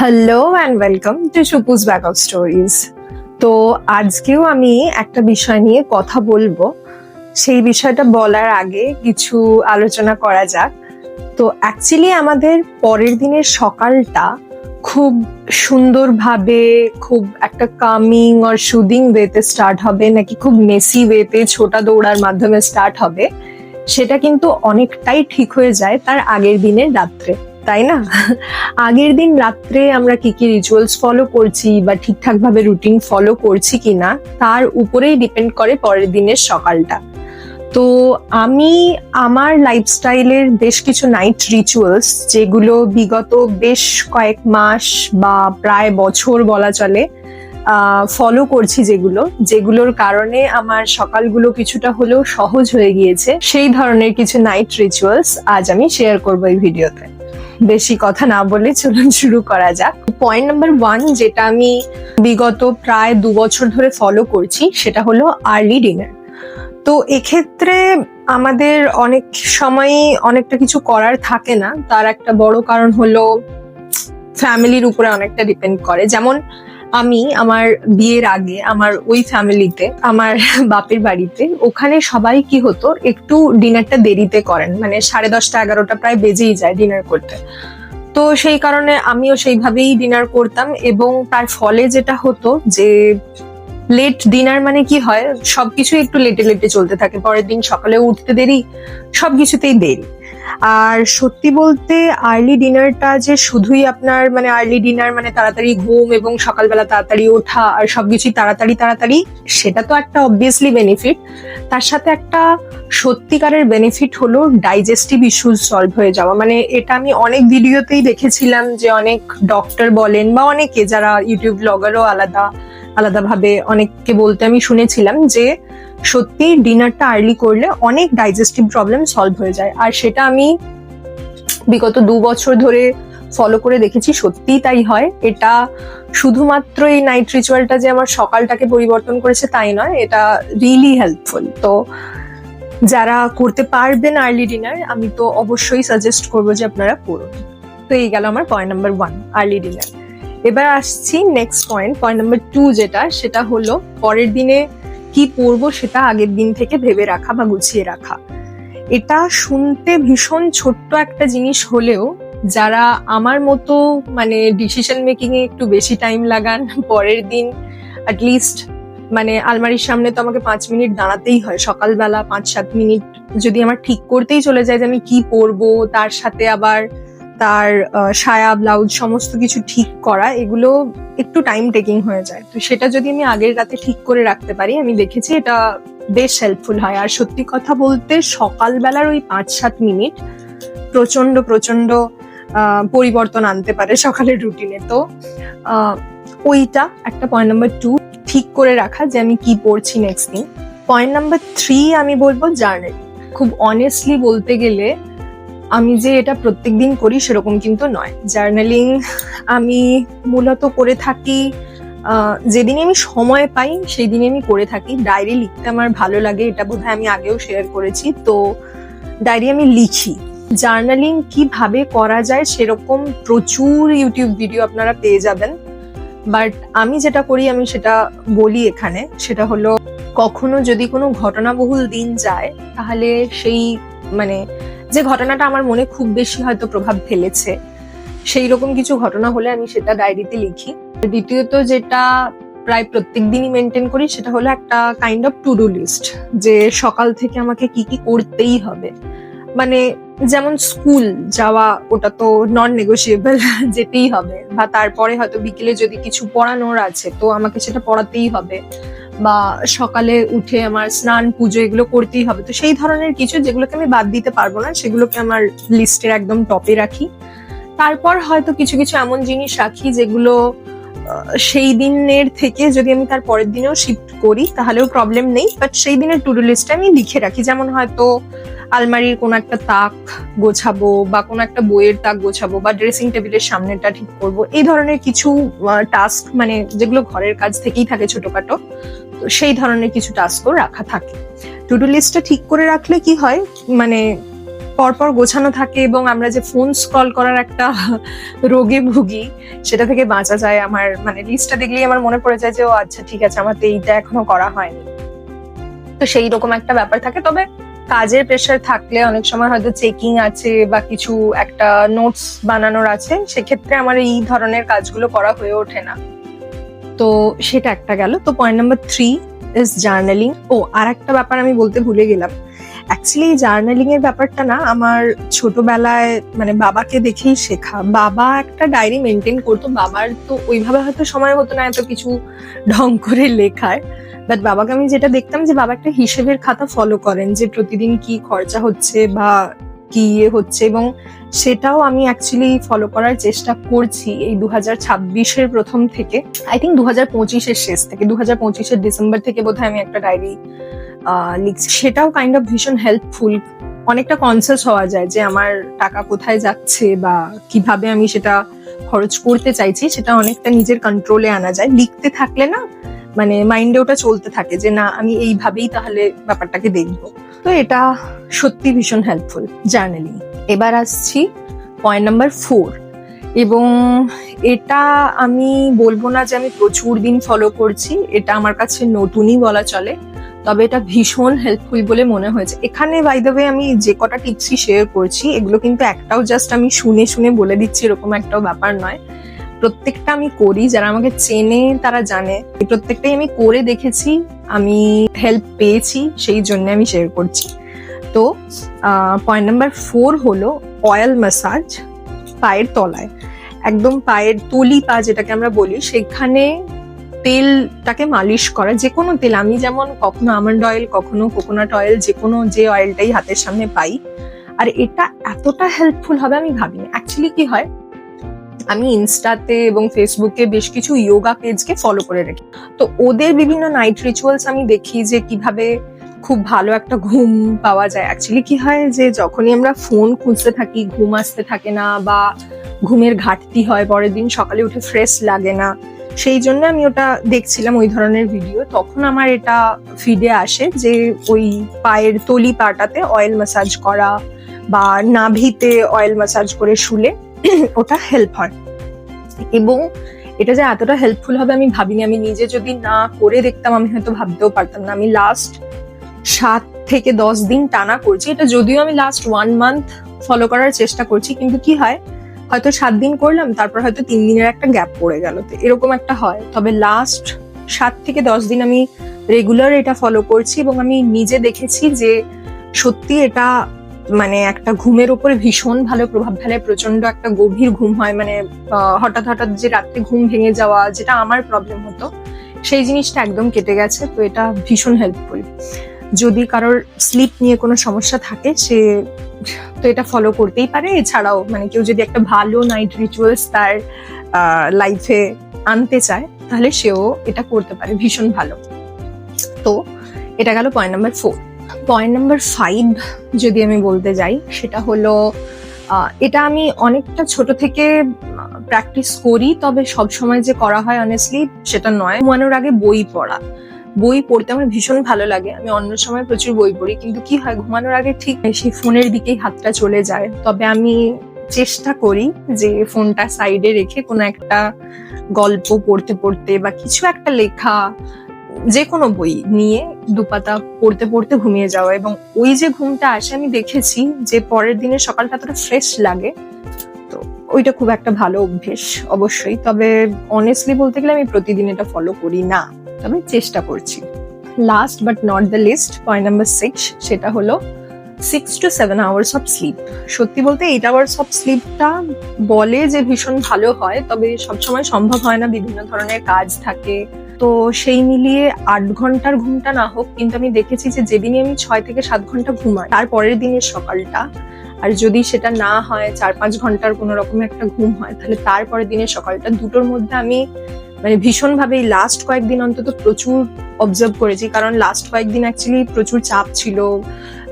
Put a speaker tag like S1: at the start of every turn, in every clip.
S1: Hello and welcome to শুপুস bag of stories. তো আজকেও আমি একটা বিষয় নিয়ে কথা বলবো। সেই বিষয়টা বলার আগে কিছু আলোচনা করা যাক। তো অ্যাকচুয়ালি আমাদের পরের দিনের সকালটা খুব সুন্দরভাবে, খুব একটা কামিং আর সুদিং ওয়েতে স্টার্ট হবে নাকি খুব মেসি ওয়েতে ছোটা দৌড়ার মাধ্যমে স্টার্ট হবে, সেটা কিন্তু অনেকটাই ঠিক হয়ে যায় তার আগের দিনের রাত্রে, তাই না? আগের দিন রাত্রে আমরা কি কি রিচুয়ালস ফলো করছি বা ঠিকঠাক ভাবে রুটিন ফলো করছি কিনা তার উপরেই ডিপেন্ড করে পরের দিনের সকালটা। তো আমি আমার লাইফস্টাইলের বেশ কিছু নাইট রিচুয়ালস, যেগুলো বিগত বেশ কয়েক মাস বা প্রায় বছর বলা চলে ফলো করছি, যেগুলোর কারণে আমার সকালগুলো কিছুটা হলেও সহজ হয়ে গিয়েছে, সেই ধরনের কিছু নাইট রিচুয়ালস আজ আমি শেয়ার করবো এই ভিডিওতে। বেশি কথা না বলে চলুন শুরু করা যাক। পয়েন্ট নাম্বার 1, যেটা আমি বিগত প্রায় 2 বছর ধরে ফলো করছি, সেটা হলো আর্লি ডিনার। তো এক্ষেত্রে আমাদের অনেক সময়ই অনেকটা কিছু করার থাকে না। তার একটা বড় কারণ হলো ফ্যামিলির উপরে অনেকটা ডিপেন্ড করে। যেমন আমি আমার বিয়ের আগে আমার ওই ফ্যামিলিতে, আমার বাপের বাড়িতে, ওখানে সবাই কি হতো, একটু ডিনারটা দেরিতে করেন, মানে 10:30 11টা প্রায় বেজেই যায় ডিনার করতে। তো সেই কারণে আমিও সেইভাবেই ডিনার করতাম, এবং তার ফলে যেটা হতো যে লেট ডিনার মানে কি হয়, সবকিছু একটু লেটে লেটে চলতে থাকে। পরের দিন সকালে উঠতে দেরি, সবকিছুতেই দেরি। আর সত্যি বলতে আর্লি ডিনারটা যে শুধুই আপনার, মানে আর্লি ডিনার মানে তাড়াতাড়ি ঘুম এবং সকালবেলা তাড়াতাড়ি ওঠা আর সবকিছুই তাড়াতাড়ি তাড়াতাড়ি, সেটা তো একটা অবভিয়াসলি বেনিফিট। তার সাথে একটা সত্যিকারের বেনিফিট হলো ডাইজেস্টিভ ইস্যুস সলভ হয়ে যাওয়া। মানে এটা আমি অনেক ভিডিওতেই দেখেছিলাম যে অনেক ডক্টর বলেন বা অনেকে যারা ইউটিউব ব্লগারও আলাদাভাবে অনেককে বলতে আমি শুনেছিলাম যে সত্যি ডিনারটা আর্লি করলে অনেক ডাইজেস্টিভ প্রবলেম সলভ হয়ে যায়। আর সেটা আমি বিগত 2 বছর ধরে ফলো করে দেখেছি, সত্যিই তাই হয়। এটা শুধুমাত্র এই নাইট রিচুয়ালটা যে আমার সকালটাকে পরিবর্তন করেছে তাই নয়, এটা রিয়েলি হেল্পফুল। তো যারা করতে পারবেন আর্লি ডিনার, আমি তো অবশ্যই সাজেস্ট করবো যে আপনারা করুন। তো এই গেল আমার পয়েন্ট নাম্বার 1, আর্লি ডিনার। এবার আসছি নেক্সট পয়েন্ট নাম্বার 2, সেটা হলো পরের দিনে কি পরবো সেটা আগের দিন থেকে ভেবে রাখা বা গুছিয়ে রাখা। এটা শুনতে ভীষণ ছোট্ট একটা জিনিস হলেও যারা আমার মতো মানে ডিসিশন মেকিং এ একটু বেশি টাইম লাগান, পরের দিন অ্যাটলিস্ট মানে আলমারির সামনে তো আমাকে 5 মিনিট দাঁড়াতেই হয় সকালবেলা, 5-7 মিনিট যদি আমার ঠিক করতেই চলে যায় যে আমি কি পরবো, তার সাথে আবার তার সায়া ব্লাউজ সমস্ত কিছু ঠিক করা, এগুলো একটু টাইম টেকিং হয়ে যায়। তো সেটা যদি আমি আগের রাতে ঠিক করে রাখতে পারি, আমি দেখেছি এটা বেশ হেল্পফুল হয়। আর সত্যি কথা বলতে সকালবেলার ওই 5-7 মিনিট প্রচন্ড প্রচন্ড পরিবর্তন আনতে পারে সকালের রুটিনে। তো ওইটা একটা পয়েন্ট নাম্বার 2, ঠিক করে রাখা যে আমি কি পড়ছি নেক্সট দিন। পয়েন্ট নাম্বার 3 আমি বলবো জার্নালিং। খুব অনেস্টলি বলতে গেলে আমি যে এটা প্রত্যেকদিন করি সেরকম কিন্তু নয়। জার্নালিং আমি মূলত করে থাকি যেদিনই আমি সময় পাই সেই দিনই আমি করে থাকি। ডায়েরি লিখতে আমার ভালো লাগে, এটা বোধহয় আমি আগেও শেয়ার করেছি। তো ডায়েরি আমি লিখি। জার্নালিং কিভাবে করা যায় সেরকম প্রচুর ইউটিউব ভিডিও আপনারা পেয়ে যাবেন, বাট আমি যেটা করি আমি সেটা বলি এখানে। সেটা হলো, কখনো যদি কোনো ঘটনাবহুল দিন যায়, তাহলে সেই মানে যে ঘটনাটা আমার মনে খুব বেশি হয়তো প্রভাব ফেলেছে, সেই রকম কিছু ঘটনা হলে আমি সেটা ডায়েরিতে লিখি। দ্বিতীয়ত যেটা প্রায় প্রত্যেক দিনই মেনটেন করি, সেটা হলো একটা kind of to do list, যে সকাল থেকে আমাকে কি কি করতেই হবে। মানে যেমন স্কুল যাওয়া, ওটা তো নন নেগোশিয়েবল, যেতেই হবে। বা তারপরে হয়তো বিকেলে যদি কিছু পড়ানোর আছে তো আমাকে সেটা পড়াতেই হবে। বা সকালে উঠে আমার স্নান পুজো এগুলো করতেই হবে। তো সেই ধরনের কিছু যেগুলোকে আমি বাদ দিতে পারবো না, সেগুলোকে আমার লিস্টের একদম টপে রাখি। তারপর হয়তো কিছু কিছু এমন জিনিস রাখি যেগুলো সেই দিনের থেকে যদি আমি তার পরের দিনেও শিফট করি তাহলেও প্রবলেম নেই, বাট সেই দিনের টু ডু লিস্টে আমি লিখে রাখি। যেমন হয়তো আলমারির কোনো একটা তাক গোছাবো, বা কোনো একটা বইয়ের তাক গোছাবো, বা ড্রেসিং টেবিলের সামনেটা ঠিক করবো। এই ধরনের কিছু টাস্ক, মানে যেগুলো ঘরের কাজ থেকেই থাকে ছোটখাটো, তো সেই ধরনের কিছু টাস্কও রাখা থাকে। টু ডু লিস্টটা ঠিক করে রাখলে কি হয়, মানে পরপর গোছানো থাকে এবং আমরা যে ফোন স্ক্রল করার একটা রোগে ভুগি, সেটা থেকে বাঁচা যায়। আমার মানে লিস্টটা দেখলেই আমার মনে পড়ে যায় যে ও আচ্ছা ঠিক আছে, আমার তো এইটা এখনো করা হয়নি। তো সেই রকম একটা ব্যাপার থাকে। তবে কাজের প্রেশার থাকলে অনেক সময় হয়তো চেকিং আছে বা কিছু একটা নোটস বানানোর আছে, সেক্ষেত্রে আমার এই ধরনের কাজগুলো করা হয়ে ওঠে না। তো সেটা একটা গেল। তো পয়েন্ট নাম্বার 3 ইজ জার্নালিং। ও আর একটা ব্যাপার আমি বলতে ভুলে গেলাম। অ্যাকচুয়ালি জার্নালিং এর ব্যাপারটা না আমার ছোটবেলায় মানে বাবাকে দেখেই শেখা। বাবা একটা ডায়েরি মেনটেন করতো। বাবার তো ওইভাবে হয়তো সময় হতো না এত কিছু ঢং করে লেখার, বাট বাবাকে আমি যেটা দেখতাম যে বাবা একটা হিসেবের খাতা ফলো করেন, যে প্রতিদিন কি খরচা হচ্ছে বা কি হচ্ছে, এবং সেটাও আমি অ্যাকচুয়ালি ফলো করার চেষ্টা করছি এই 2026-এর প্রথম থেকে। আই থিঙ্ক 2025-এর শেষ থেকে, 2025-এর ডিসেম্বর থেকে বোধহয় আমি একটা ডায়েরি লিখছি। সেটাও কাইন্ড অফ ভীষণ হেল্পফুল। অনেকটা কনসিয়াস হওয়া যায় যে আমার টাকা কোথায় যাচ্ছে বা কিভাবে আমি সেটা খরচ করতে চাইছি, সেটা অনেকটা নিজের কন্ট্রোলে আনা যায়। লিখতে থাকলে না মানে মাইন্ডে ওটা চলতে থাকে যে না আমি এইভাবেই তাহলে ব্যাপারটাকে দেখবো। তো এটা সত্যি ভীষণ হেল্পফুল জার্নালিং। এবার আসছি পয়েন্ট নাম্বার 4, এবং এটা আমি বলবো না যে আমি প্রচুর দিন ফলো করছি, এটা আমার কাছে নতুনই বলা চলে, তবে এটা ভীষণ হেল্পফুল বলে মনে হয়েছে। এখানে বাই দ্য ওয়ে আমি যে কটা টিপসই শেয়ার করছি, এগুলো কিন্তু একটাও জাস্ট আমি শুনে শুনে বলে দিচ্ছি এরকম একটাও ব্যাপার নয়। প্রত্যেকটা আমি করি, যারা আমাকে চেনে তারা জানে, প্রত্যেকটাই আমি করে দেখেছি, আমি হেল্প পেয়েছি, সেই জন্য আমি শেয়ার করছি। তো পয়েন্ট নাম্বার 4 হলো অয়েল ম্যাসাজ পায়ের তলায়, একদম পায়ের তলি পা যেটাকে আমরা বলি, সেখানে তেলটাকে মালিশ করা। যে কোনো তেল, আমি যেমন কখনো আমন্ড অয়েল, কখনো কোকোনাট অয়েল, যে কোনো যে অয়েলটাই হাতের সামনে পাই। আর এটা এতটা হেল্পফুল হবে আমি ভাবিনি। অ্যাকচুয়ালি কি হয়, আমি ইনস্টাতে এবং ফেসবুকে বেশ কিছু ইয়োগা পেজকে ফলো করে রাখি। তো ওদের বিভিন্ন নাইট রিচুয়ালস আমি দেখি যে কিভাবে খুব ভালো একটা ঘুম পাওয়া যায়। অ্যাকচুয়ালি কি হয় যে যখনই আমরা ফোন খুঁজতে থাকি, ঘুম আসতে থাকে না বা ঘুমের ঘাটতি হয়, পরের দিন সকালে উঠে ফ্রেশ লাগে না, সেই জন্য আমি ওটা দেখছিলাম ওই ধরনের ভিডিও। তখন আমার এটা ফিডে আসে যে ওই পায়ের তলি পাটাতে অয়েল ম্যাসাজ করা বা নাভিতে অয়েল ম্যাসাজ করে শুলে ওটা হেল্প হয়। এবং এটা যে এতটা হেল্পফুল হবে আমি ভাবিনি। আমি নিজে যদি না করে দেখতাম আমি হয়তো ভাবতেও পারতাম না। আমি লাস্ট 7 থেকে 10 দিন টানা করছি এটা, যদিও আমি লাস্ট 1 মান্থ ফলো করার চেষ্টা করছি, কিন্তু কি হয় হয়তো 7 দিন করলাম, তারপর হয়তো 3 দিনের একটা গ্যাপ পড়ে গেল, তো এরকম একটা হয়। তবে লাস্ট 7 থেকে 10 দিন আমি রেগুলার এটা ফলো করছি এবং আমি নিজে দেখেছি যে সত্যি এটা মানে একটা ঘুমের উপরে ভীষণ ভালো প্রভাব ফেলে। প্রচন্ড একটা গভীর ঘুম হয়, মানে হঠাৎ হঠাৎ যে রাত্রে ঘুম ভেঙে যাওয়া, যেটা আমার প্রবলেম হতো, সেই জিনিসটা একদম কেটে গেছে। তো এটা ভীষণ হেল্পফুল। যদি কারোর স্লিপ নিয়ে কোনো সমস্যা থাকে সে তো এটা ফলো করতেই পারে। এছাড়াও মানে কেউ যদি একটা ভালো নাইট রিচুয়ালস তার লাইফে আনতে চায় তাহলে সেও এটা করতে পারে, ভীষণ ভালো। তো এটা গেল পয়েন্ট নাম্বার 4। পয়েন্ট নাম্বার 5 যদি আমি বলতে যাই, সেটা হলো এটা আমি অনেকটা ছোট থেকে প্র্যাকটিস করি, তবে সবসময় যে করা হয় অনেস্টলি সেটা নয়। ঘুমানোর আগে বই পড়া। বই পড়তে আমার ভীষণ ভালো লাগে, আমি অন্য সময় প্রচুর বই পড়ি, কিন্তু কি হয় ঘুমানোর আগে ঠিক সেই ফোনের দিকেই হাতটা চলে যায়। তবে আমি চেষ্টা করি যে ফোনটা সাইডে রেখে কোনো একটা গল্প পড়তে পড়তে বা কিছু একটা লেখা, যে কোনো বই নিয়ে 2 পাতা পড়তে পড়তে ঘুমিয়ে যাওয়া। এবং ওই যে ঘুমটা আসে আমি দেখেছি যে পরের দিনের সকালটা এতটা ফ্রেশ লাগে। তো ওইটা খুব একটা ভালো অভ্যেস অবশ্যই, তবে অনেস্টলি বলতে গেলে আমি প্রতিদিন এটা ফলো করি না, তবে চেষ্টা করছি। Last but not the least, point number 6, সেটা হলো 6 to 7 hours অফ স্লিপ। সত্যি বলতে 8 hours অফ স্লিপটা বলে যে ভীষণ ভালো হয়, তবে সবসময় সম্ভব হয় না, বিভিন্ন ধরনের কাজ থাকে। তো সেই মিলিয়ে 8 ঘন্টার ঘুমটা না হোক, কিন্তু আমি দেখেছি যে যেদিনই আমি 6 থেকে 7 ঘন্টা ঘুমাই, তার পরের দিনের সকালটা, আর যদি সেটা না হয় 4-5 ঘন্টার কোনো রকম একটা ঘুম হয়, তাহলে তারপরের দিনের সকালটা, দুটোর মধ্যে আমি মানে ভীষণভাবে লাস্ট কয়েকদিন অন্তত প্রচুর অবজার্ভ করেছি। কারণ লাস্ট কয়েকদিন অ্যাকচুয়ালি প্রচুর চাপ ছিল,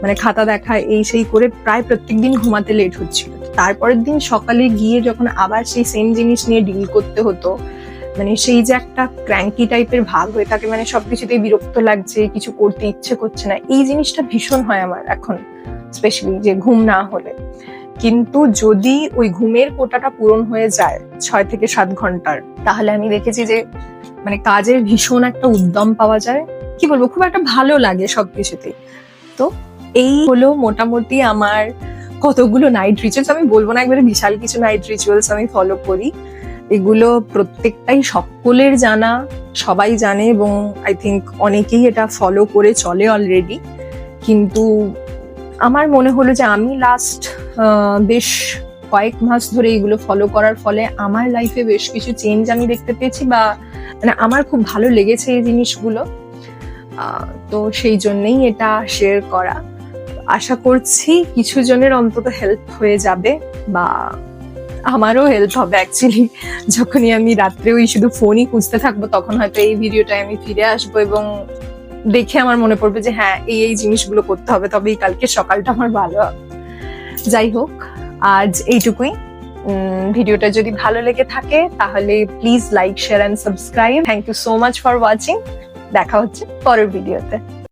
S1: মানে খাতা দেখা এই সেই করে প্রায় প্রত্যেকদিন ঘুমাতে লেট হচ্ছিল। তারপরের দিন সকালে গিয়ে যখন আবার সেই সেম জিনিস নিয়ে ডিল করতে হতো, মানে সেই যে একটা ক্র্যাঙ্কি টাইপের ভাব হয়ে থাকে, মানে সবকিছুতেই বিরক্ত লাগছে, কিছু করতে ইচ্ছে করছে না, এই জিনিসটা ভীষণ হয় আমার এখন, স্পেশালি যে ঘুম না হলে। কিন্তু যদি ওই ঘুমের কোটাটা পূরণ হয়ে যায় 6 থেকে 7 ঘন্টার, তাহলে আমি দেখেছি যে মানে কাজের ভীষণ একটা উদ্যম পাওয়া যায়, কি বলবো, খুব একটা ভালো লাগে সবকিছুতেই। তো এই হলো মোটামুটি আমার কতগুলো নাইট রিচুয়ালস। আমি বলবো না একবারে বিশাল কিছু নাইট রিচুয়ালস আমি ফলো করি, এগুলো প্রত্যেকটাই সকলের জানা, সবাই জানে, এবং আই থিঙ্ক অনেকেই এটা ফলো করে চলে অলরেডি। কিন্তু আমার মনে হলো যে আমি লাস্ট বেশ কয়েক মাস ধরে এগুলো ফলো করার ফলে আমার লাইফে বেশ কিছু চেঞ্জ আমি দেখতে পেয়েছি, বা মানে আমার খুব ভালো লেগেছে এই জিনিসগুলো। তো সেই জন্যই এটা শেয়ার করা। আশা করছি কিছু জনের অন্তত হেল্প হয়ে যাবে, বা আমারও হেল্প হবে অ্যাকচুয়ালি। যখনই আমি রাত্রে ওই শুধু ফোনই খুঁজতে থাকবো, তখন হয়তো এই ভিডিওটায় আমি ফিরে আসবো এবং দেখে আমার মনে পড়বে যে হ্যাঁ, এই জিনিসগুলো করতে হবে, তবেই কালকে সকালটা আমার ভালো হবে। যাই হোক, আজ এইটুকুই। ভিডিওটা যদি ভালো লেগে থাকে তাহলে please like, share and subscribe. Thank you so much for watching. দেখা হচ্ছে পরের ভিডিওতে।